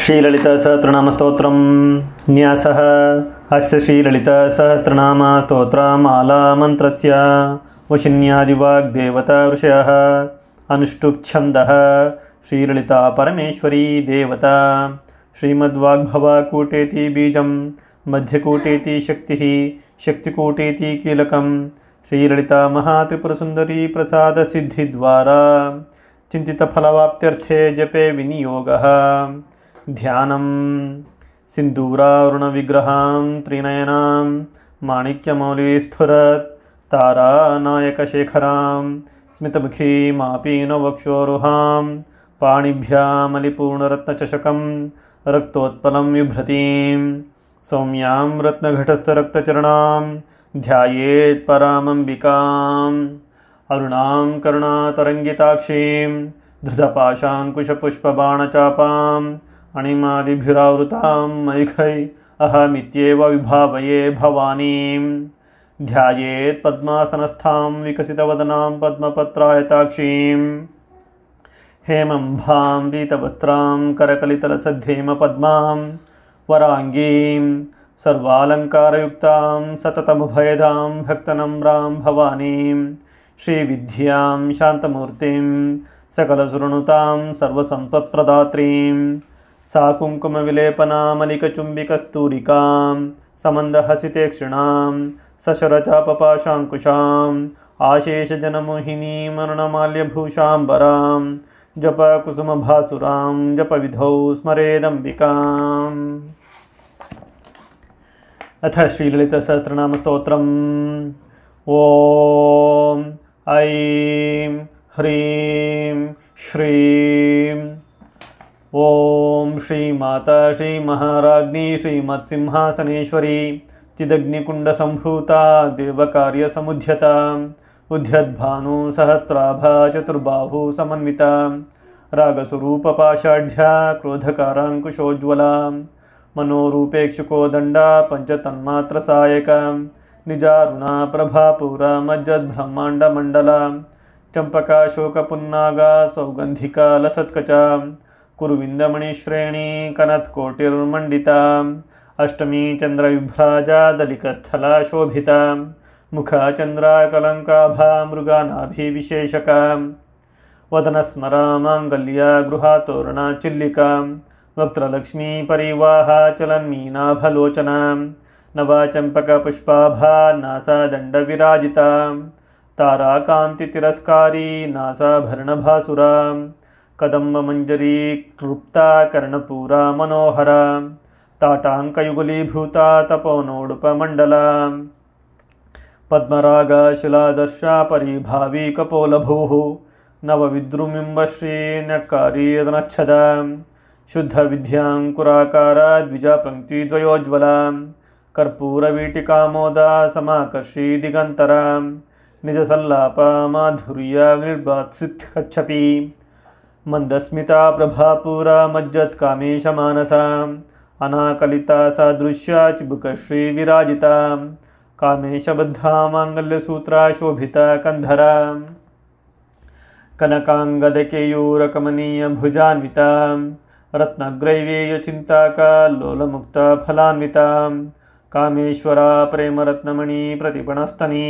श्रीललितसहस्रनामस्तोत्रं न्यासः अस्य श्रीललितसहस्रनामस्तोत्रमालामन्त्रस्य वशिन्यादिवाग्देवता ऋषयः अनुष्टुप्छन्दः श्रीललिता परमेश्वरी देवता श्रीमद्वाग्भवाकूटेति बीजं मध्यकूटेति शक्तिः शक्तिकूटेति कीलकं श्रीललिता महात्रिपुरसुन्दरी प्रसादसिद्धिद्वारा चिन्तितफलवाप्त्यर्थे जपे विनियोगः ध्यानं सिन्दूरारुणविग्रहां त्रिनयनां माणिक्यमौलिस्फुरत् तारानायकशेखरां स्मितमुखीमापीनवक्षोरुहां पाणिभ्यामलिपूर्णरत्नचषकं रक्तोत्पलं बिभ्रतीं सौम्यां रत्नघटस्थरक्तचरणां ध्यायेत् परामम्बिकाम् अरुणां करुणातरङ्गिताक्षीं धृतपाशाङ्कुशपुष्पबाणचापाम् अणिमादिभिरावृतां मयूखै अहमित्येव विभावये भवानीं ध्यायेत् पद्मासनस्थां विकसितवदनां पद्मपत्रायताक्षीं हेमम्भां पीतवस्त्रां करकलितलसद्धेमपद्मां वराङ्गीं सर्वालङ्कारयुक्तां सततमुभयदां भक्तनम्रां भवानीं श्रीविद्यां शान्तमूर्तिं सकलसुरनुतां सर्वसम्पत्प्रदात्रीं सा कुङ्कुमविलेपनामलिकचुम्बिकस्तूरिकां समन्दहसितेक्षिणां सशरचापपाशाङ्कुशाम् आशेषजनमोहिनीमरुणमाल्यभूषाम्बरां जपकुसुमभासुरां जपविधौ स्मरेदम्बिकाम्। अथ श्रीललितसहस्रनामस्तोत्रम्। ॐ ऐं ह्रीं श्रीं ॐ श्रीमाता श्रीमहाराज्ञी श्रीमत्सिंहासनेश्वरी चिदग्निकुण्डसम्भूता देवकार्यसमुद्यता उद्यद्भानु सहस्राभा चतुर्बाहु समन्विता रागस्वरूपपाषाढ्या क्रोधकाराङ्कुशोज्ज्वला मनोरूपेक्षुकोदण्डा पञ्चतन्मात्रसायका निजारुणा प्रभापूरा मज्जद्ब्रह्माण्डमण्डला चम्पकाशोकपुन्नागा सौगन्धिका लसत्कचा कुरुविन्दमणिश्रेणी कनत्कोटिर्मण्डिता अष्टमी चन्द्रविभ्राजा दलिकस्थला शोभिता मुखा चन्द्राकलङ्काभा मृगानाभिविशेषका वदनस्मरा माङ्गल्या गृहातोरणा चिल्लिका वक्त्रलक्ष्मी परिवाहा चलन्मीनाभलोचना नवाचम्पकपुष्पाभा नासादण्डविराजिता ताराकान्तितिरस्कारी नासाभरणभासुरा कदम्बमञ्जरी क्लृप्ता कर्णपूरा मनोहरा ताटाङ्कयुगलीभूता तपोनोडुपमण्डला पद्मरागशिलादर्शा परिभावी कपोलभूः नवविद्रुमिम्बश्रीन्यक्कारी यदनच्छदा शुद्धविद्याङ्कुराकारा द्विजपङ्क्तिद्वयोज्ज्वला कर्पूरवीटिकामोदा समाकर्षी दिगन्तरा निजसल्लापा माधुर्या विनिर्बात्सिद्धकच्छपी मन्दस्मिता प्रभापूरा मज्जत्कामेशमानसा अनाकलिता सादृश्या चिबुकश्री विराजिता कामेशबद्धा माङ्गल्यसूत्रा शोभिता कन्धरा कनकाङ्गदकेयूरकमनीयभुजान्विता रत्नग्रैवेयचिन्ताका लोलमुक्तफलान्विता कामेश्वरा प्रेमरत्नमणि प्रतिपणस्तनी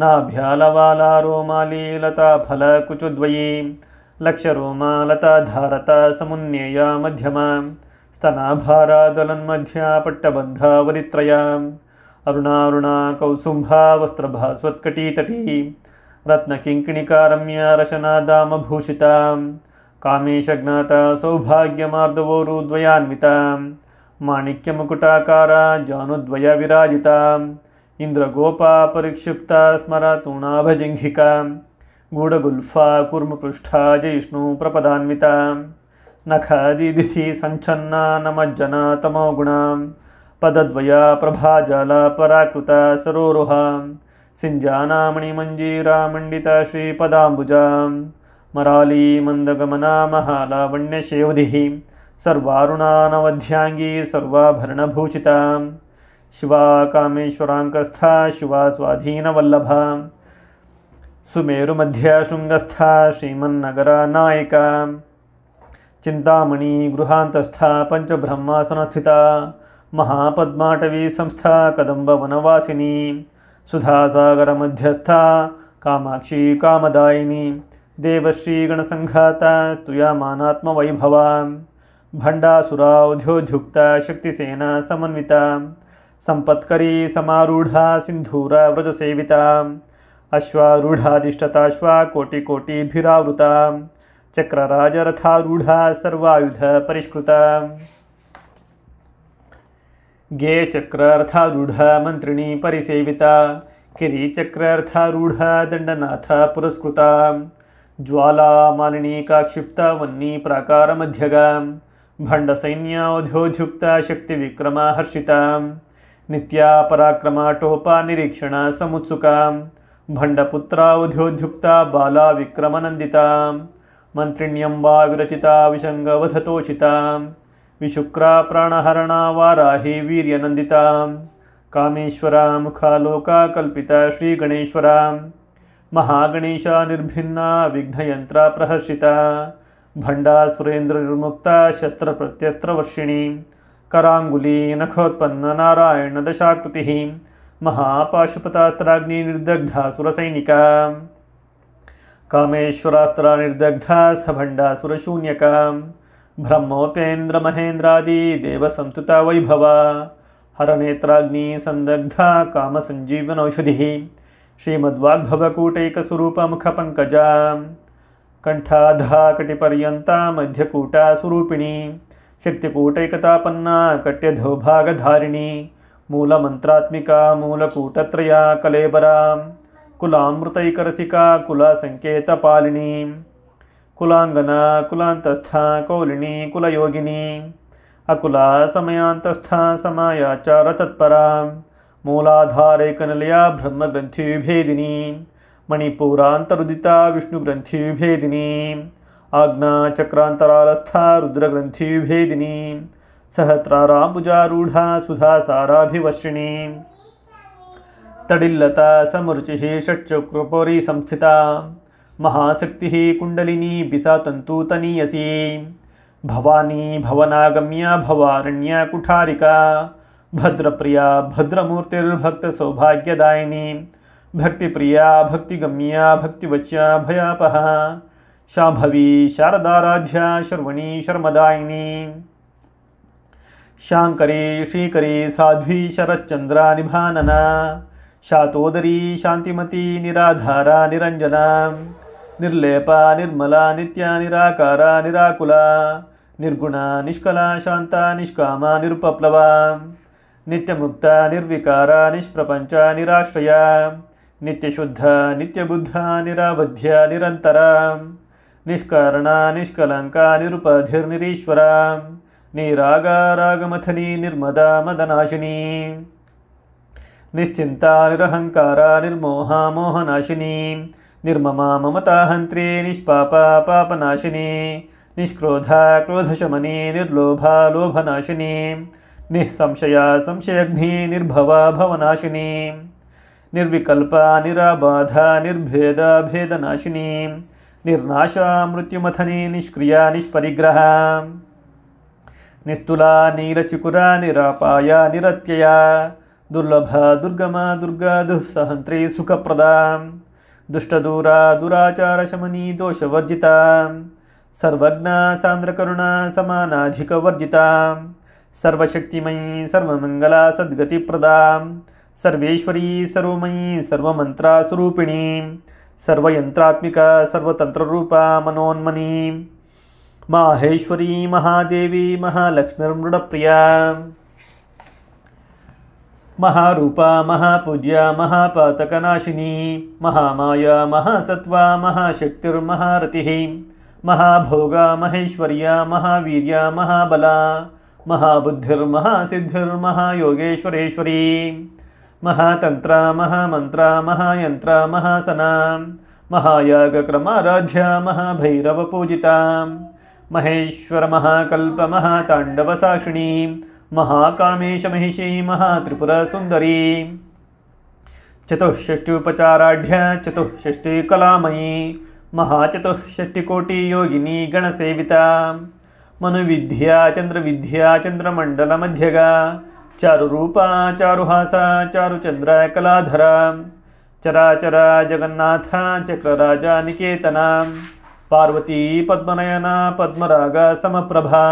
नाभ्यालवाला रोमाली लताफलकुचुद्वयी लक्षरोमा लताधारता समुन्नेया मध्यमा स्तनाभारा दलन्मध्या पट्टबन्धा वलित्रया अरुणारुणा कौसुम्भा वस्त्रभास्वत्कटीतटी रत्नकिङ्किणिका रम्या रशनादामभूषिता कामेशज्ञाता सौभाग्यमार्दवोरुद्वयान्विता माणिक्यमुकुटाकारा जानुद्वया विराजिता इन्द्रगोपा परिक्षिप्ता स्मरतूणाभजिह्विका गूढगुल्फा कूर्मपृष्ठा जयिष्णुप्रपदान्विता नखादिदिथि सञ्छन्ना नमज्जना तमोगुणा पदद्वया प्रभाजाला पराकृता सरोरुहा सिञ्जानामणिमञ्जीरा मण्डिता श्रीपदाम्बुजा मराली मन्दगमना महालावण्यशेवधिः सर्वारुणानवध्याङ्गी सर्वाभरणभूषिता शिवा कामेश्वराङ्कस्था शिवा स्वाधीनवल्लभा सुमेरुमध्य शृङ्गस्था श्रीमन्नगरा नायिका चिन्तामणि गृहान्तस्था पंचब्रह्मासनस्थिता महापद्माटवी संस्था कदम्बवनवासिनी सुधासागरमध्यस्था कामाक्षी कामदायिनी देवश्रीगणसङ्घाता स्तूयमानात्मवैभवा भण्डासुरावध्योद्युक्ता शक्तिसेना समन्विता संपत्करी समारूढ़ा सिंधूरा व्रजसेविता अश्वारूढ़ाधिष्ठताश्वा कोटिकोटिभिरावृता चक्रराजरथारूढ़ा सर्वायुध परिष्कृता गेयचक्ररथारूढ़ा मंत्रिणी परिसेविता किरीचक्ररथारूढ़ा दंडनाथ पुरस्कृता ज्वाला मालिनी काक्षिप्ता वन्नी प्राकार मध्यगा भण्डसैन्यावध्योद्युक्ता शक्तिविक्रमा हर्षिता नित्या पराक्रमा टोपा निरीक्षण समुत्सुका भण्डपुत्रावध्योद्युक्ता बाला विक्रमनन्दिता मन्त्रिण्यम्बा विरचिता विशङ्गवधतोषिता विशुक्रा प्राणहरणा वाराही वीर्यनन्दिता कामेश्वरा मुखालोका कल्पिता श्रीगणेश्वरा महागणेशा निर्भिन्ना विघ्नयंत्रा प्रहर्षिता भण्डा सुरेन्द्र निर्मुक्ता शस्त्र प्रत्यत्र वर्षिणी करांगुली नखोत्पन्न नारायण दशाकृतिः महापाशुपतास्त्राग्नि निर्दग्धा सुरसैनिका कामेश्वरास्त्र निर्दग्धा सभण्डा सुरशून्यका ब्रह्मोपेन्द्र महेन्द्रादि देवसंस्तुता वैभवा हरनेत्राग्नि संदग्धा कामसञ्जीवनौषधिः श्रीमद्वाग्भवकूटैकस्वरूपमुखपङ्कजा कंठाधा कटिपर्यन्ता मध्यकूटा स्वरूपिणी शक्तिकूटैकतापन्ना कट्यधोभागधारिणी मूलमन्त्रात्मिका मूलकूटत्रया कलेबरा कुलामृतैकरसिका कुलसङ्केतपालिनी कुलाङ्गना कुलान्तस्था कौलिनी कुलयोगिनी अकुला समयान्तस्था समायाचारतत्परा मूलाधारैकनिलया ब्रह्मग्रन्थिविभेदिनी मणिपुरान्तरुदिता विष्णुग्रन्थिविभेदिनी आज्ञा चक्रान्तरालस्था रुद्रग्रन्थिविभेदिनी सहस्राराम्बुजारूढा सुधासाराभिवर्षिणी तडिल्लता समरुचिः षट्चक्रपोरी संस्थिता महाशक्तिः कुण्डलिनी बिसातन्तुतनीयसी भवानी भवनागम्या भवारण्या कुठारिका भद्रप्रिया भद्रमूर्तिर्भक्तसौभाग्यदायिनी भक्तिप्रिया भक्तिगम्या भक्तिवच्या भयापहा शाम्भवी शारदाराध्या शर्वणी शर्मदायिनी शांकरी श्रीकरी साध्वी शरच्चंद्रा निभानना शातोदरी शांतिमती निराधारा निरंजना निर्लेपा निर्मला नित्या निराकारा निराकुला निर्गुणा निष्कला शांता निष्कामा निरुपप्लवा नित्यमुक्ता निर्विकारा निष्प्रपंचा निराश्रया नित्यशुद्धा नित्यबुद्धा निरावध्या निरंतरा निष्कारणा निष्कलंका निरुपधिर्निरीश्वरा निरागा रागमथनी निर्मदा मदनाशिनी निश्चिंता निरहंकारा निर्मोहा मोहनाशिनी निर्ममा ममता हंत्री निष्पापा पापनाशिनी निष्क्रोधा क्रोधशमनी निर्लोभा लोभनाशिनी निःसंशया संशयग्नि निर्भवा भवनाशिनी निर्विकल्पा निराबाधा निर्भेदा भेदनाशिनी निर्नाशा मृत्युमथनी निष्क्रिया निष्परिग्रहा निस्तुला नीलचिकुरा निरापाया निरत्यया दुर्लभा दुर्गमा दुर्गा दुःसहन्त्री सुखप्रदा दुष्टदूरा दुराचारशमनी दोषवर्जिता सर्वज्ञा सान्द्रकरुणा समानाधिकवर्जिता सर्वशक्तिमयी सर्वमंगला सद्गतिप्रदा सर्वेश्वरी सर्वमयी सर्वमंत्रा स्वरूपिणी सर्वयंत्रात्मिका सर्वतंत्ररूपा मनोन्मनी माहेश्वरी महादेवी महालक्ष्मीर्मृडप्रिया महारूपा महापूज्या महापातकनाशिनी महामाया महासत्वा महाशक्तिर्महारतिः महाभोगा महेश्वर्या महावीर्या महाबला महाबुद्धिर्महासिद्धिर्महायोगेश्वरेश्वरी महातंत्रा महामंत्रा महायंत्रा महासना महायागक्रमाराध्या महाभैरवपूजिता महेश्वर महाकल्प महातांडवसाक्षिणी महाकामेश महिषी महात्रिपुरा सुंदरी चतुष्षष्टि चतुष्षष्टि कलामयी महाचतुष्षष्टिकोटि योगिनी गणसेविता मनुविद्या चंद्रमंडल मध्यगा चारुरूपा चारुहासा चारुचंद्र कलाधरा चराचरा जगन्नाथ चक्रराजा निकेतना पार्वती पद्मनयना पद्मराग समप्रभा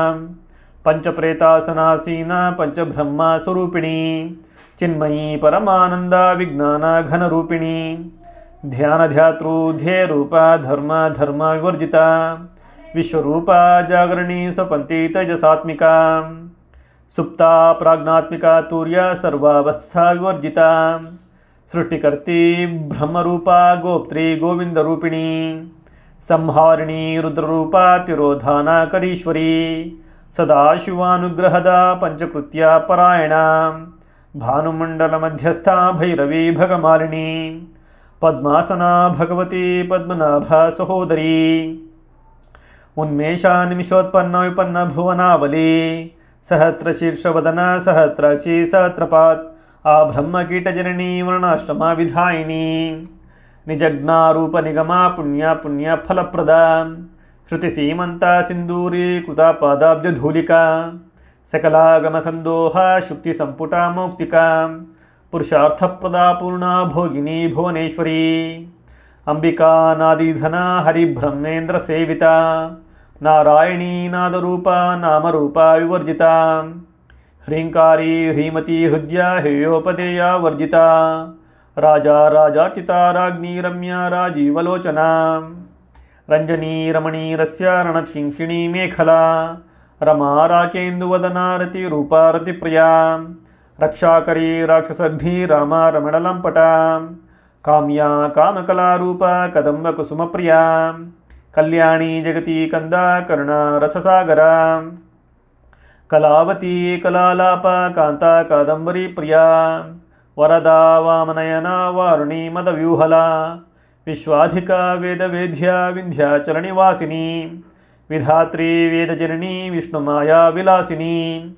पंचप्रेतासनासीना पंचब्रह्मा स्वरूपिणी चिन्मयी परमानंदा विज्ञान घनरूपिणी ध्यानध्यातृ ध्येयरूपा धर्म विवर्जिता विश्वरूपा जागरणी स्वपंती तेजसात्मिका सुप्ता प्राज्ञात्मिका तुर्या सर्वावस्था विवर्जिता सृष्टिकर्ती ब्रह्मरूपा गोप्त्री गोविंदरूपिणी संहारिणी रुद्ररूपा तिरोधानाकरीश्वरी सदाशिवानुग्रहदा पंचकृत्या परायणा भानुमण्डलमध्यस्था भैरवी भगमालिनी पद्मासना भगवती पद्मनाभा सहोदरी उन्मेषा निमिषोत्पन्न विपन्न भुवनावली सहस्रशीर्षवदना सहस्राक्षी सहस्रपात् आब्रह्मकीटजननी वर्णाष्टमा विधायिनी निजज्ञारूप निगमा पुण्या पुण्य फलप्रदा श्रुतिसीमंता सिंदूरी कृता पादाब्जधूलिका सकलागम संदोहा शुक्ति संपुटा मौक्तिका पुरुषार्थप्रदा पूर्णा भोगिनी भुवनेश्वरी अंबिका नादीधना हरिब्रह्मेन्द्र सेविता नारायणी नादरूपा नामरूपा विवर्जिता ह्रींकारी ह्रीमती हृद्या हेयोपदेया वर्जिता राजा राजार्चिता राज्ञी रम्या राजीवलोचना रंजनी रमणी रस्या रणत्किङ्किणी मेखला रमा राकेन्दुवदना रतिरूपा रतिप्रिया रक्षाकरी राक्षसघ्नी रामा रमणलम्पटा काम्या कामकलारूपा कदम्बकुसुमप्रिया कल्याणी जगती कंदा करुणा रससागरा कलावती कलालापा कांता कादम्बरी प्रिया वरदा वामनयना वारुणी मदव्यूहला विश्वाधिका वेदवेद्या विंध्याचलनिवासिनी विधात्री वेदजननी विष्णुमाया विलासिनी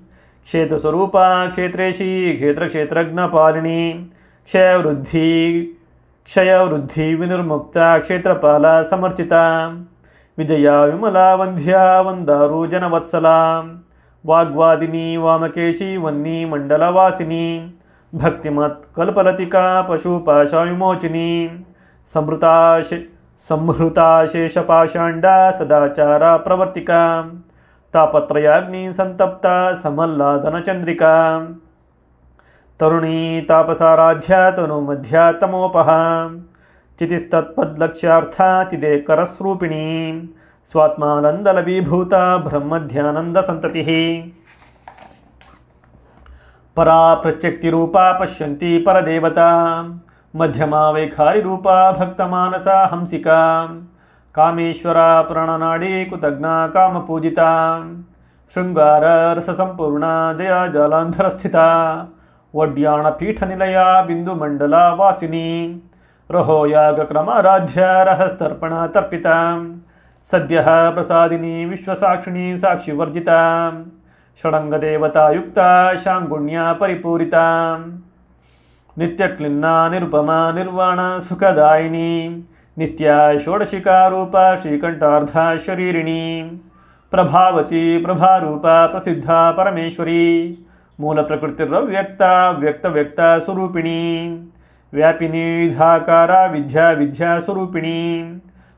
क्षेत्रस्वरूपा क्षेत्रेशी क्षेत्रक्षेत्रज्ञपालिनी क्षयवृद्धि विनिर्मुक्ता क्षेत्रपाला समर्चिता विजया विमला वंध्या वंदारू जनवत्सला वाग्वादिनी वामकेशी वन्नी मंडलवासिनी भक्तिमत् कल्पलतिका पशुपाशा विमोचिनी संहृता शेषपाषाण्डा सदाचारा प्रवर्तिका तापत्रयाग्नि संतप्ता समल्लादनचंद्रिका तरुणी तापसाराध्या तनुमध्या तमोपहा चितिस्तत्पद्लक्ष्यार्था चिदेकरस्रूपिणी स्वात्मानन्दलवीभूता ब्रह्मध्यानन्दसन्ततिः परा प्रत्यक्तिरूपा पश्यन्ती परदेवता मध्यमा वैखारिरूपा भक्तमानसा हंसिका कामेश्वरा प्रणनाडी कुतज्ञा कामपूजिता शृंगार रससंपूर्णा जया जालांधरस्थिता वड्याणपीठनिलया बिन्दुमण्डला वासिनी रहो यागक्रमाराध्या रहस्तर्पणा तर्पिता सद्यः प्रसादिनी विश्वसाक्षिणी साक्षिवर्जिता षडंगदेवतायुक्ता शांगुण्या परिपूरिता नित्यक्लिन्ना निरुपमा निर्वाणा सुखदायिनी नित्या षोडशिका रूपा श्रीकंठार्धा शरीरिणी प्रभावती प्रभारूपा प्रसिद्धा परमेश्वरी मूल प्रकृतिरव्यक्ता व्यक्तव्यक्ता स्वरूपिणी व्यापिनी विधाकारा विद्या विद्या स्वरूपिणी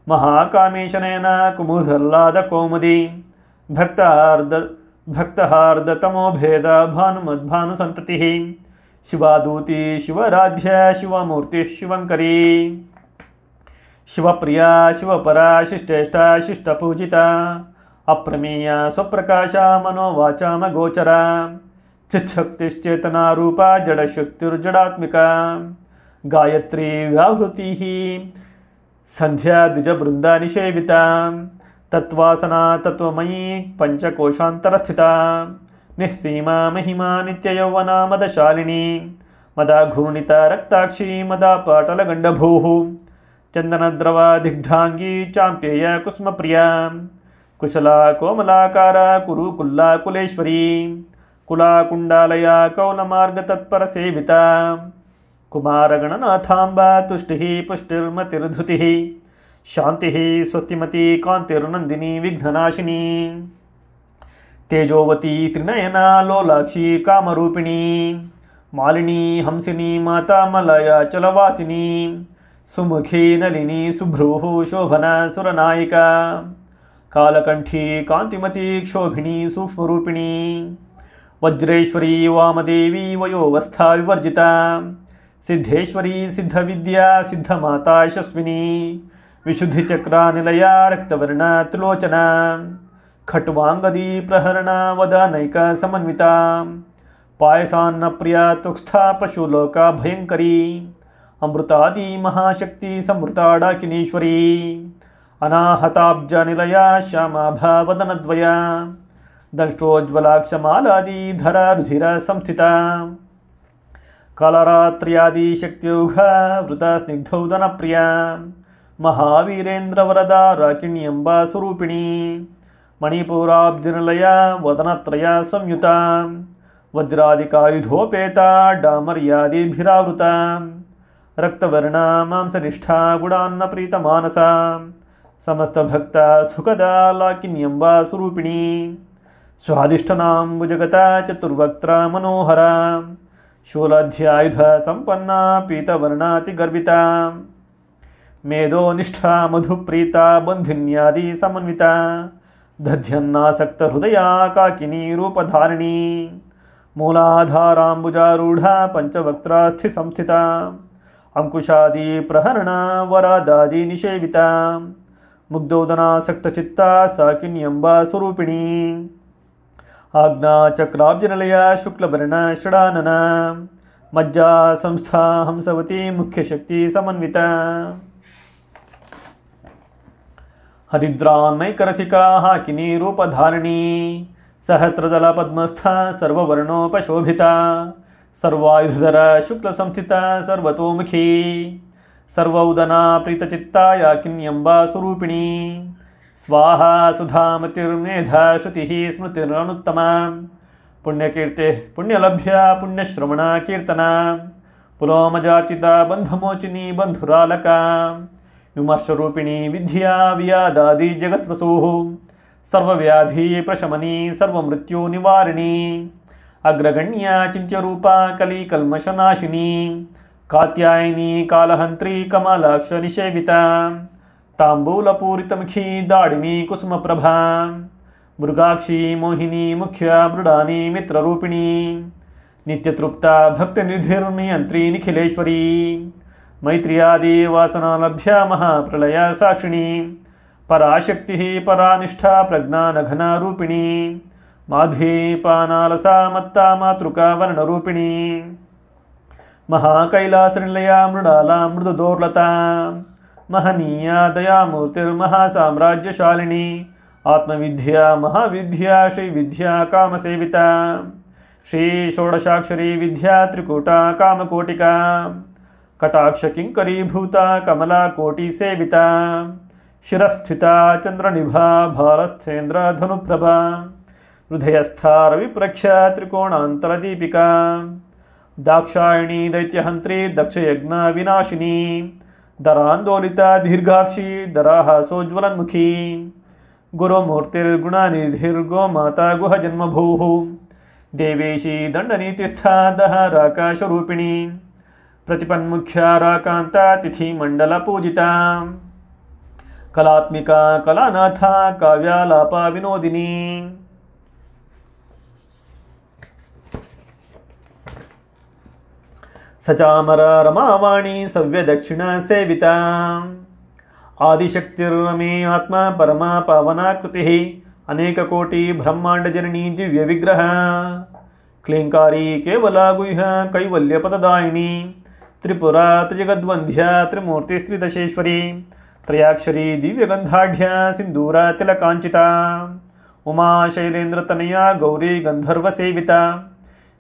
महाकामेशनयना कुमुदल्लाद कौमुदी भक्तहार्द तमोभेद भानुमद्भानुसंततिः शिवादूती शिवराध्या शिवमूर्ति शिवंकरी शिवप्रिया शिवपरा शिष्टेष्टा शिष्टपूजिता अप्रमेया स्वप्रकाशा मनोवाचामगोचरा चिच्छक्तिश्चेतना रूपा जड़शक्तिर्जडात्मिका गायत्री व्याहृतिः संध्या द्विजबृंदा निषेविता तत्वासना तत्वमयी पंचकोशांतरस्थिता निःसीमा महिमा नित्ययौवना मदशालिनी मदा घूर्णिता रक्ताक्षी मदा पाटलगंडभूः चंदनद्रवा दिग्धांगी चांप्येय कुसुमप्रिया कुशला कोमलाकारा कुरुकुल्ला कुलेश्वरी कुला कुंडालया कौलमार्ग तत्पर सेविता कुमारगणनाथाम्बा तुष्टिः पुष्टिर्मतिर्धृतिः शान्तिः स्वस्तिमती कान्तिर्नन्दिनी विघ्ननाशिनी तेजोवती त्रिनयना लोलाक्षी कामरूपिणी मालिनी हंसिनी माता मलया चलवासिनी सुमुखी नलिनी सुभ्रूः शोभना सुरनायिका कालकंठी कांतिमती क्षोभिणी सूक्ष्मरूपिणी वज्रेश्वरी वामदेवी वयोवस्था विवर्जिता सिद्धेश्वरी सिद्धविद्या सिद्धमाता यशस्विनी विशुद्धिचक्रा निलया रक्तवर्णा त्रिलोचना खट्वांगदी प्रहरणा वदानैका समन्विता पायसान्न प्रिया तुक्स्था पशुलोका भयंकरी अमृतादि महाशक्ति समृता डाकिनीश्वरी अनाहताब्जा निलया श्यामाभा वदनद्वया दंष्टोज्ज्वलाक्षमालादि धरा रुधिरा संस्थिता कालरात्र्यादि शक्त्युघा वृता स्निग्धौदन प्रिया महावीरेन्द्र वरदा राकिण्यंबा स्वरूपिणी मणिपुराब्जनिलया वदनत्रया संयुता वज्रादिकायुधोपेता डामर्यादिभिरावृता रक्तवर्णा मांसनिष्ठा गुणान्न प्रीतमानसा समस्तभक्ता सुखदा लाकिन्यंबा स्वरूपिणी स्वादिष्ठनाम्बुजगता चतुर्वक्त्रा मनोहरा शूलाध्यायुध संपन्ना पीतवर्णातिगर्विता मेधोनिष्ठा मधुप्रीता बन्धिन्यादि समन्विता दध्यन्नासक्त हृदया काकिनी रूपधारिणी मूलाधाराम्बुजारूढ़ा पंचवक्त्रास्थि संस्थिता अंकुशादि प्रहरणा वरादादि निषेविता मुग्धोदनासक्तचित्ता साकिन्यंबा स्वरूपिणी आज्ञा चक्राब्जनिलया शुक्लवर्णा षडानना मज्जा संस्था हंसवती मुख्यशक्ति समन्विता हरिद्रान्मैकरसिका हाकिनी रूपधारिणी सहस्रदला पद्मस्था सर्ववर्णोपशोभिता सर्वायुधरा शुक्लसंस्थिता सर्वतोमुखी सर्वौदना प्रीतचित्ता याकिन्यंबा स्वरूपिणी स्वाहा सुधामतिर्मेधा श्रुतिः स्मृतिरनुत्तमा पुण्यकीर्ते पुण्यलभ्या पुण्यश्रवणा कीर्तना पुलोमजार्चिता बन्धमोचिनी बन्धुरालका विमर्शरूपिणी विद्या वियादादि जगत्प्रसूः सर्वव्याधि प्रशमनी सर्वमृत्यु निवारिणी अग्रगण्या चिन्त्यरूपा कलिकल्मषनाशिनी कात्यायनी कालहन्त्री कमलाक्ष निषेविता ताम्बूलपूरितमुखी दाडिनी कुसुमप्रभा मृगाक्षी मोहिनी मुख्या मृडानी मित्ररूपिणी नित्यतृप्ता भक्तनिधिर्नियन्त्री निखिलेश्वरी मैत्र्यादि वासनालभ्या महाप्रलया साक्षिणी पराशक्तिः परानिष्ठा प्रज्ञानघना रूपिणी माध्वी पानालसा मत्ता मातृका वर्णरूपिणी महाकैलासनिलया मृडाला मृदुदोर्लता महनीया दयामूर्तिर्महासाम्राज्यशालिनी आत्मविद्या महाविद्या श्रीविद्या कामसेविता श्री षोडशाक्षरी विद्या त्रिकूटा कामकोटिका कटाक्ष किंकरीभूता कमला कोटि सेविता शिरस्थिता चंद्रनिभा भारस्थेन्द्र धनुप्रभा हृदयस्था रविप्रख्या त्रिकोणांतरदीपिका दाक्षायणी दैत्यहंत्री दक्षयज्ञ विनाशिनी दरांदोलिता दीर्घाक्षी दराहासोज्ज्वलन्मुखी गुरुमूर्तिर्गुणानिधिर्गोमाता गुहजन्मभूः देवेशी दंडनीतिस्था दहाराकाशरूपिणी प्रतिपन्मुख्या राकांता तिथि मंडल पूजिता कलात्मिका कलानाथा काव्यालापा विनोदिनी सचामर रमावाणी सव्य दक्षिण सेविता आदिशक्तिर्मे आत्मा परमा पावनाकृतिः अनेक कोटि ब्रह्मांड जननी दिव्य विग्रह क्लींकारी केवला गुह्य कैवल्यपददायिनी त्रिपुरा त्रिजगद्वंध्या त्रिमूर्तिस्त्रिदशेश्वरी त्रयाक्षरी दिव्यगंधाढ्या सिंदूरा तिलकांचिता उमा शैलेन्द्रतनया गौरी गंधर्वसेविता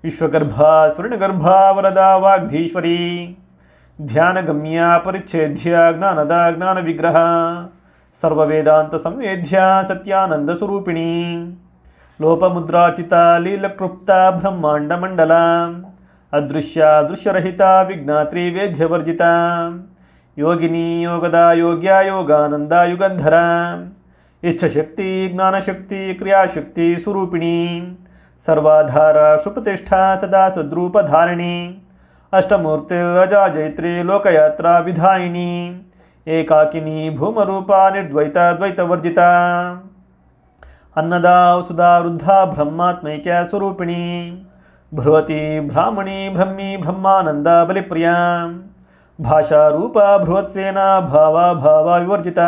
विश्वगर्भा स्वर्णगर्भा वरदा वाग्धीश्वरी ध्यानगम्या परिच्छेद्या ज्ञानदा ज्ञानविग्रह सर्ववेदांत संवेद्या सत्यानंद स्वरूपिणी लोपमुद्राचिता लीलकृप्ता ब्रह्मांड मंडला ಅದೃಶ್ಯ ದೃಶ್ಯರಹಿತ ವಿಜ್ಞಾತ್ರಿ ವೇದ್ಯವರ್ಜಿತ ಯೋಗಿನಿ ಯೋಗದ ಯೋಗ್ಯ ಯೋಗಾನಂದ ಯುಗಂಧರ ಇಚ್ಛಾಶಕ್ತಿ ಜ್ಞಾನಶಕ್ತಿ ಕ್ರಿಯಾಶಕ್ತಿ ಸ್ವರೂಪಿಣಿ ಸರ್ವಾಧಾರ ಸುಪ್ರತಿಷ್ಠಾ ಸದಾ ಸದ್ರೂಪಧಾರಿಣಿ ಅಷ್ಟಮೂರ್ತಿರಜಾ ಜೈತ್ರಿ ಲೋಕಯಾತ್ರಾ ವಿಧಾಯಿನಿ ಏಕಾಕಿನಿ ಭೂಮರೂಪ ನಿರ್ದ್ವೈತ ದ್ವೈತವರ್ಜಿತ ಅನ್ನದ ಸುಧಾ ವೃದ್ಧ ಬ್ರಹ್ಮಾತ್ಮೈಕ್ಯ ಸ್ವರೂಪಿಣಿ ಬೃಹತಿ ಬ್ರಾಹ್ಮಣಿ ಬ್ರಹ್ಮಿ ಬ್ರಹ್ಮಾನಂದ ಬಲಿಪ್ರಿಯ ಭಾಷಾ ರೂಪ ಬೃಹತ್ಸೇನಾ ಭಾವ ಭಾವ ವಿವರ್ಜಿತ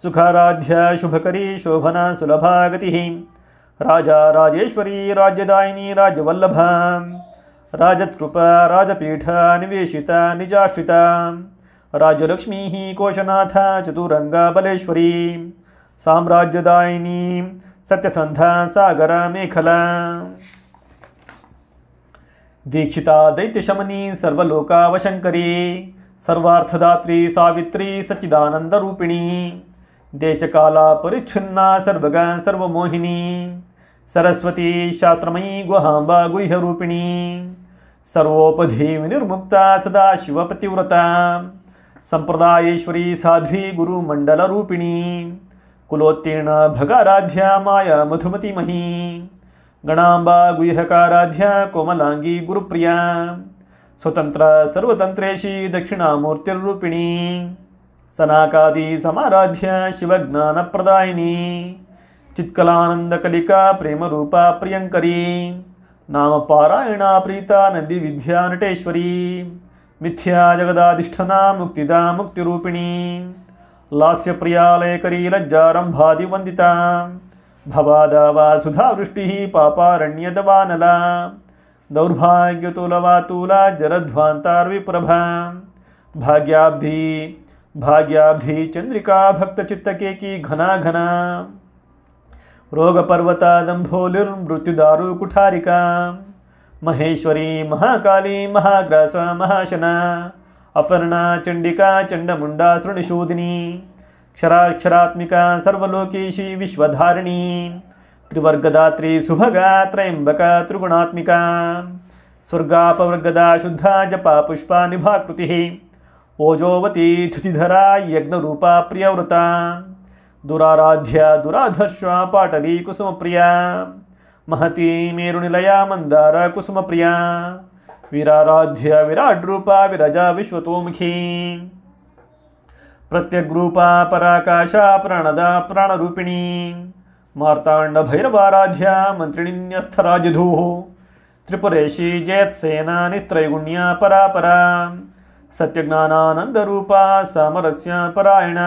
ಸುಖಾರಾಧ್ಯ ಶುಭಕರಿ ಶೋಭನಾ ಸುಲಭಾ ಗತಿ ರಾಜ ರಾಜೇಶ್ವರಿ ರಾಜ್ಯದಾಯಿನಿ ರಾಜವಲ್ಲಭ ರಾಜತ್ಕೃಪ ರಾಜಪೀಠ ನಿವೇಶಿತ ನಿಜಾಶ್ರಿತ ರಾಜಲಕ್ಷ್ಮೀ ಕೋಶನಾಥ ಚತುರಂಗ ಬಲೇಶ್ವರಿ ಸಾಮ್ರಾಜ್ಯದಾಯಿನಿ ಸತ್ಯಸಂಧ ಸಾಗರ ಮೇಖಲಾ ದೀಕ್ಷಿತಾ ದೈತ್ಯಶಮನಿ ಸರ್ವಲೋಕಾವಶಂಕರಿ ಸರ್ವಾರ್ಥದಾತ್ರಿ ಸಾವಿತ್ರಿ ಸಚ್ಚಿದಾನಂದರೂಪಿಣಿ ದೇಶಕಾಲ ಪರಿಚ್ಛಿನ್ನ ಸರ್ವಗ ಸರ್ವಮೋಹಿನಿ ಸರಸ್ವತಿ ಶಾಸ್ತ್ರಮಯೀ ಗುಹಾಂಬ ಗುಹ್ಯರೂಪಿಣಿ ಸರ್ವೋಪಧಿ ವಿನಿರ್ಮುಕ್ತ ಸದಾ ಶಿವಪತಿವ್ರತ ಸಂಪ್ರದಾಯೇಶ್ವರಿ ಸಾಧ್ವಿ ಗುರುಮಂಡಲರೂಪಿಣಿ ಕುಲೋತ್ತೀರ್ಣ ಭಗಾರಾಧ್ಯ ಮಾಯಾ ಮಧುಮತಿಮಹಿ ಗಣಾಂಬಾ ಗುಹ್ಯಕಾರಾಧ್ಯ ಕೋಮಲಾಂಗಿ ಗುರುಪ್ರಿಯ ಸ್ವತಂತ್ರ ಸರ್ವತಂತ್ರೇಶಿ ದಕ್ಷಿಣಾಮೂರ್ತಿರೂಪಿಣಿ ಸನಾಕಾದಿ ಸಮಾರಾಧ್ಯ ಶಿವಜ್ಞಾನಪ್ರದಾಯಿನಿ ಚಿತ್ಕಲಾನಂದಕಲಿಕಾ ಪ್ರೇಮರೂಪ ಪ್ರಿಯಂಕರಿ ನಾಮ ಪಾರಾಯಣ ಪ್ರೀತ ನಂದಿ ವಿದ್ಯಾ ನಟೇಶ್ವರಿ ಮಿಥ್ಯಾ ಜಗದಾಧಿಷ್ಠನ ಮುಕ್ತಿದ ಮುಕ್ತಿರೂಪಿಣಿ ಲಾಸ್ಯಪ್ರಿಯಾಲಯಕರಿ ಲಜ್ಜಾರಂಭಾದಿ ವಂದಿತ ಭವಾದವ ಸುಧಾವೃಷ್ಟಿ ಪಾಪಾರಣ್ಯದವಾನಲ ದೌರ್ಭಾಗ್ಯತುಲವಾತೂಲ ಜಲಧ್ವಾಂತಾರ್ವಿಪ್ರಭ ಭಾಗ್ಯಾಬ್ಧಿ ಭಾಗ್ಯಾಬ್ಧಿ ಚಂದ್ರಿಕಾ ಭಕ್ತಚಿತ್ತಕೇಕಿ ಘನಾ ಘನ ರೋಗಪರ್ವತ ದಂಭೋಲಿರ್ಮೃತ್ಯುದಾರು ಕುಠಾರಿಕಾ ಮಹೇಶ್ವರಿ ಮಹಾಕಾಳಿ ಮಹಾಗ್ರಾಸ ಮಹಾಶನ ಅಪರ್ಣಾ ಚಂಡಿಕಾ ಚಂಡಮುಂಡಾ ಸೃಣಿಶೂದಿನಿ ಕ್ಷರಾಕ್ಷರಾತ್ಮಿಕಾ ಸರ್ವಲೋಕೇಶಿ ವಿಶ್ವಧಾರಿಣಿ ತ್ರಿವರ್ಗದಾತ್ರಿ ಸುಭಗಾ ತ್ರಯಂಬಕ ತ್ರಿಗುಣಾತ್ಮಿಕಾ ಸ್ವರ್ಗಾಪವರ್ಗದ ಶುದ್ಧ ಜಪ ಪುಷ್ಪ ನಿಭಾಕೃತಿ ಓಜೋವತಿ ಧುತಿಧರಾ ಯಜ್ಞರೂಪ ಪ್ರಿಯವೃತ ದುರಾರಾಧ್ಯ ದುರಾಧರ್ಶ್ವ ಪಾಟಲಿ ಕುಸುಮಪ್ರಿಯ ಮಹತಿ ಮೇರುನಿಲಯ ಮಂದಾರ ಕುಸುಮಪ್ರಿಯ ವೀರಾರಾಧ್ಯ ವಿರಾಟ್ ರೂಪ ವಿರಜಾ ವಿಶ್ವತೋಮುಖಿ ಪ್ರತ್ಯಗ್ರೂಪ ಪರಾಕಾಶ ಪ್ರಾಣದ ಪ್ರಾಣರೂಪಿಣಿ ಮಾರ್ತಾಂಡ ಭೈರವಾರಾಧ್ಯ ಮಂತ್ರಿಣಿನ್ಯಸ್ಥರಾಜಧೂ ತ್ರಿಪುರೇಶಿ ಜಯತ್ಸೇನ ನಿಸ್ತ್ರೈಗುಣ್ಯ ಪರಾಪರ ಸತ್ಯಜ್ಞಾನಾನಂದರೂಪ ಸಾಮರಸ್ಯ ಪರಾಯಣ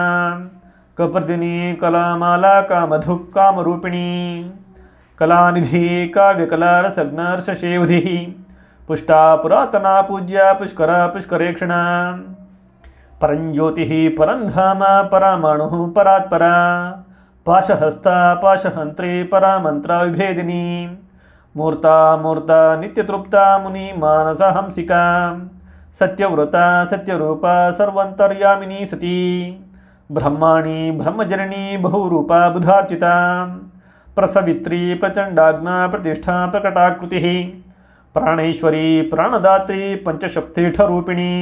ಕಪರ್ದಿನಿ ಕಲಾಮಾಲಾ ಕಾಮಧು ಕಾಮರೂಪಿಣಿ ಕಲಾನಿಧಿ ಕಾವ್ಯಕಲಾರಸಜ್ಞರ್ಷೇವಧಿ ಪುಷ್ಟಾ ಪುರಾತನ ಪೂಜ್ಯ ಪುಷ್ಕರ ಪುಷ್ಕರೇಕ್ಷಣ ಪರಂಜ್ಯೋತಿ ಪರಂಧಾಮ ಪರಮಾಣು ಪರಾತ್ಪರ ಪಾಶಹಸ್ತ ಪಾಶಹಂತ್ರಿ ಪರಮಂತ್ರ ವಿಭೇದಿನಿ ಮೂರ್ತಾ ಮೂರ್ತ ನಿತ್ಯತೃಪ್ತ ಮುನಿ ಮಾನಸ ಹಂಸಿಕಾ ಸತ್ಯವೃತ ಸತ್ಯರೂಪ ಸರ್ವಂತರ್ಯಾಮಿನಿ ಸತಿ ಬ್ರಹ್ಮಾಣಿ ಬ್ರಹ್ಮಜನನಿ ಬಹುರೂಪ ಬುಧಾರ್ಚಿತ ಪ್ರಸವಿತ್ರಿ ಪ್ರಚಂಡಾಗ್ನ ಪ್ರತಿಷ್ಠಾ ಪ್ರಕಟಾಕೃತಿ ಪ್ರಾಣೇಶ್ವರಿ ಪ್ರಾಣದಾತ್ರಿ ಪಂಚಶಕ್ತಿಠರೂಪಿಣಿ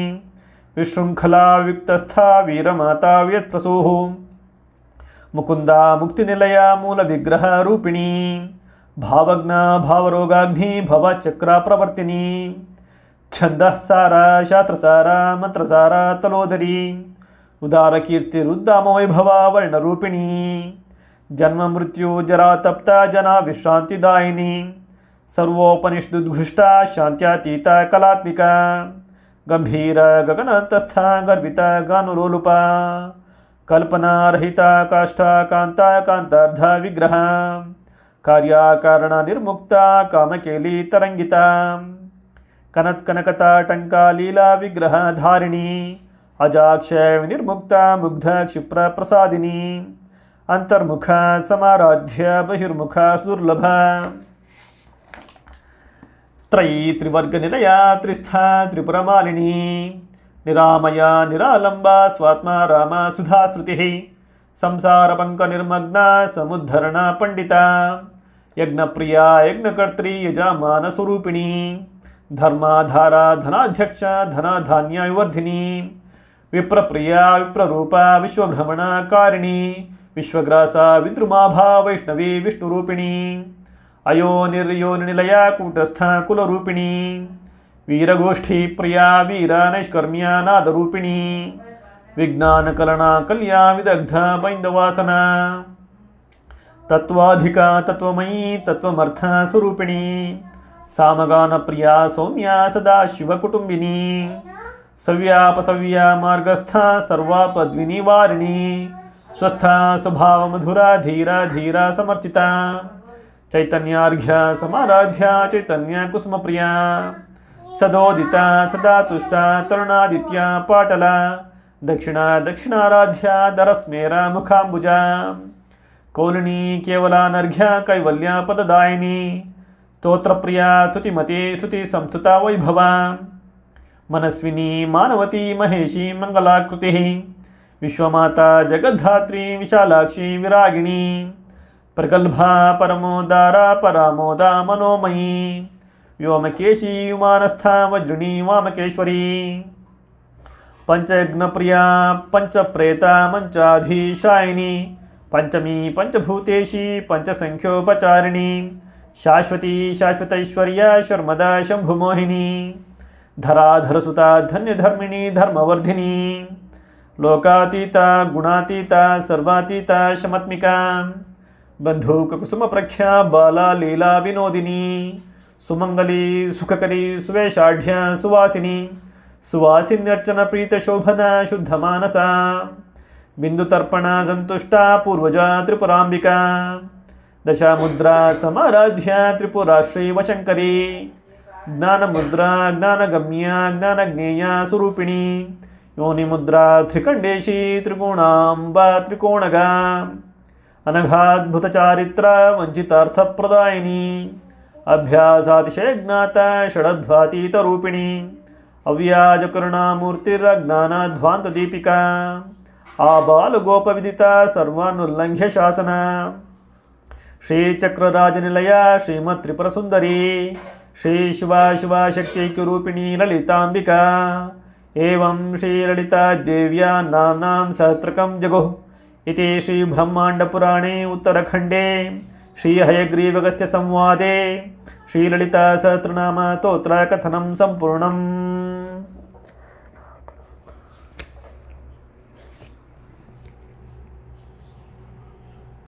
ವಿಶೃಂಖಲಾ ವಿಕ್ತಸ್ಥಾ ವೀರಮಾತಾ ವ್ಯತ್ಪ್ರಸೂಃ ಮುಕುಂದ ಮುಕ್ತಿನಿಲಯ ಮೂಲ ವಿಗ್ರಹ ರೂಪಿಣಿ ಭಾವಜ್ಞ ಭಾವರೋಗಾಗ್ನಿ ಭವಚಕ್ರ ಪ್ರವರ್ತಿನಿ ಛಂದಃಸಾರ ಶಾಸ್ತ್ರಸಾರ ಮಂತ್ರಸಾರ ತಲೋದರಿ ಉದಾರ ಕೀರ್ತಿ ರುದ್ದಾಮ ವೈಭವ ವರ್ಣರೂಪಿಣಿ ಜನ್ಮ ಮೃತ್ಯು ಜರಾ ತಪ್ತ ಜನ ವಿಶ್ರಾಂತಿದಾಯಿನಿ ಸರ್ವೋಪನಿಷದುದ್ಘುಷ್ಟ ಶಾಂತ್ಯಾತೀತ ಕಲಾತ್ಮಿಕ ಗಂಭೀರ ಗಗನಂತಸ್ಥ ಗರ್ವಿತ ಗಾನುಲೋಲುಪ ಕಲ್ಪನಾರಹಿತ ಕಾಷ್ಠ ಕಾಂತ ಕಾಂತಾರ್ಧ ವಿಗ್ರಹ ಕಾರ್ಯಕಾರಣ ನಿರ್ಮುಕ್ತ ಕಾಮಕೇಲಿ ತರಂಗಿತ ಕನತ್ಕನಕತಾಟಂಕ ಲೀಲಾ ವಿಗ್ರಹ ಧಾರಿಣಿ ಅಜಾಕ್ಷ ವಿನಿರ್ಮುಕ್ತ ಮುಗ್ಧ ಕ್ಷಿಪ್ರ ಪ್ರಸಾದಿನಿ ಅಂತರ್ಮುಖ ಸಮಾರಾಧ್ಯ ಬಹಿರ್ಮುಖ ದುರ್ಲಭ ತ್ರಯೀ ತ್ರಿವರ್ಗ ನಿಲಯ ತ್ರಿಸ್ಥ ತ್ರಿಪುರಮಾಲಿನಿ ನಿರಾಮಯ ನಿರಾಲಂಬ ಸ್ವಾತ್ಮ ರಾಮ ಸುಧಾಶ್ರುತಿ ಸಂಸಾರ ಪಂಕ ನಿರ್ಮಗ್ನ ಸಮುದ್ಧರಣ ಪಂಡಿತ ಯಜ್ಞಪ್ರಿಯ ಯಜ್ಞಕರ್ತ್ರಿ ಯಜಮಾನ ಸ್ವರೂಪಿಣಿ ಧರ್ಮಾಧಾರ ಧನಾಧ್ಯಕ್ಷ ಧನಧಾನ್ಯ ವಿವರ್ಧಿನಿ ವಿಪ್ರಪ್ರಿಯ ವಿಪ್ರರೂಪ ವಿಶ್ವಭ್ರಮಣಕಾರಿಣಿ ವಿಶ್ವಗ್ರಾಸ ವಿದ್ರುಮಾಭಾ ವೈಷ್ಣವಿ ವಿಷ್ಣುರೂಪಿಣಿ ಅಯೋ ನಿರ್ಯೋನಿಲಯ ಕೂಟಸ್ಥ ಕುಲರೂಪಿಣಿ ವೀರಗೋಷ್ಠಿ ಪ್ರಿಯಾ ವೀರ ನೈಷ್ಕರ್ಮ್ಯ ನಾದರೂಪಿಣಿ ವಿಜ್ಞಾನಕಲನ ಕಲ್ಯ ವಿದಗ್ಧ ಬೈಂದವಾಸನ ತತ್ವಾಧಿಕ ತತ್ವಮಯೀ ತತ್ವಮರ್ಥ ಸ್ವರೂಪಿಣಿ ಸಾಮಗಾನ ಪ್ರಿಯ ಸೌಮ್ಯ ಸದಾ ಶಿವಕುಟುಂಬಿನಿ ಸವ್ಯಾಪಸವ್ಯ ಮಾರ್ಗಸ್ಥ ಸರ್ವಾಪದ್ವಿನಿ ವಾರಿಣಿ ಸ್ವಸ್ಥ ಸ್ವಭಾವ ಮಧುರ ಧೀರ ಧೀರ ಸಮರ್ಚಿತ ಚೈತನ್ಯಾರ್ಘ್ಯ ಸಮಾರಾಧ್ಯ ಚೈತನ್ಯ ಕುಸುಮ ಪ್ರಿಯ ಸದೋದಿತ ಸದಾ ತುಷ್ಟ ತರುಣಾದಿತ್ಯ ಪಾಟಲ ದಕ್ಷಿಣ ದಕ್ಷಿಣಾರಾಧ್ಯ ದರಸ್ಮೇರ ಮುಖಾಂಬುಜ ಕೌಲಿನಿ ಕೇವಲಾನರ್ಘ್ಯ ಕೈವಲ್ಯ ಪದದಾಯಿನಿ ಸ್ತೋತ್ರಪ್ರಿಯ ಸ್ತುತಿಮತಿ ಶ್ರುತಿ ಸಂಸ್ತುತ ವೈಭವ ಮನಸ್ವಿನಿ ಮಾನವತಿ ಮಹೇಶಿ ಮಂಗಲಾಕೃತಿ ವಿಶ್ವಮಾತಾ ಜಗದ್ಧಾತ್ರಿ ವಿಶಾಲಾಕ್ಷಿ ವಿರಾಗಿಣಿ ಪ್ರಗಲ್ಭಾ ಪರಮೋದಾರ ಪರಾಮೋದ ಮನೋಮಯೀ ವ್ಯೋಮಕೇಶಿ ಉಮಾನಸ್ಥ ವಜ್ರಿಣಿ ವಾಮಕೇಶ್ವರಿ ಪಂಚಯಜ್ಞಪ್ರಿಯ ಪಂಚಪ್ರೇತ ಮಂಚಾಧೀಶಾಯಿನಿ पंचमी पंचभूतेशी पंचसंख्योपचारिणी शाश्वती शाश्वतैश्वर्या शर्मदा शंभुमोहिनी धराधरसुता धन्यधर्मिणी धर्मवर्धिनी लोकातीता गुणातीता सर्वातीता शमत्मिका बंधुकुसुमप्रख्या बाला लीला विनोदिनी सुमंगली सुखकरी सुवेशाढ्य सुवासिनी सुवासिन्यर्चन प्रीतशोभना शुद्धमानसा बिंदुतर्पण संतुष्टा पूर्वजा त्रिपुरांबिका दशामुद्रा समाराध्या त्रिपुरा श्रीवशंकरी ज्ञानमुद्रा ज्ञानगम्या ज्ञानज्ञेया स्वरूपिणी योनिमुद्रा त्रिकंडेशी त्रिकोणांबा त्रिकोणगा अनघाद्भुतचारित्र वंचितार्थप्रदायिनी अभ्यासातिशयज्ञाता षडध्वातीतरूपिणी अव्याजकरुणामूर्तिरज्ञानाध्वान्तदीपिका आबालगोपविदिता सर्वानुल्लंघ्य शासन श्रीचक्रराजनिलया श्रीमत्त्रिपुरसुन्दरी श्री शिवा शिवा शक्त्यैक्यरूपिणी ललितांबिका एवं श्रीललिता देव्या नाम्नां सहस्रकं जगुः इति श्रीब्रह्माण्डपुराणे उत्तरखण्डे श्रीहयग्रीवगस्त्यसंवादे श्रीललिता सहस्रनाम स्तोत्रकथनं सम्पूर्णम्।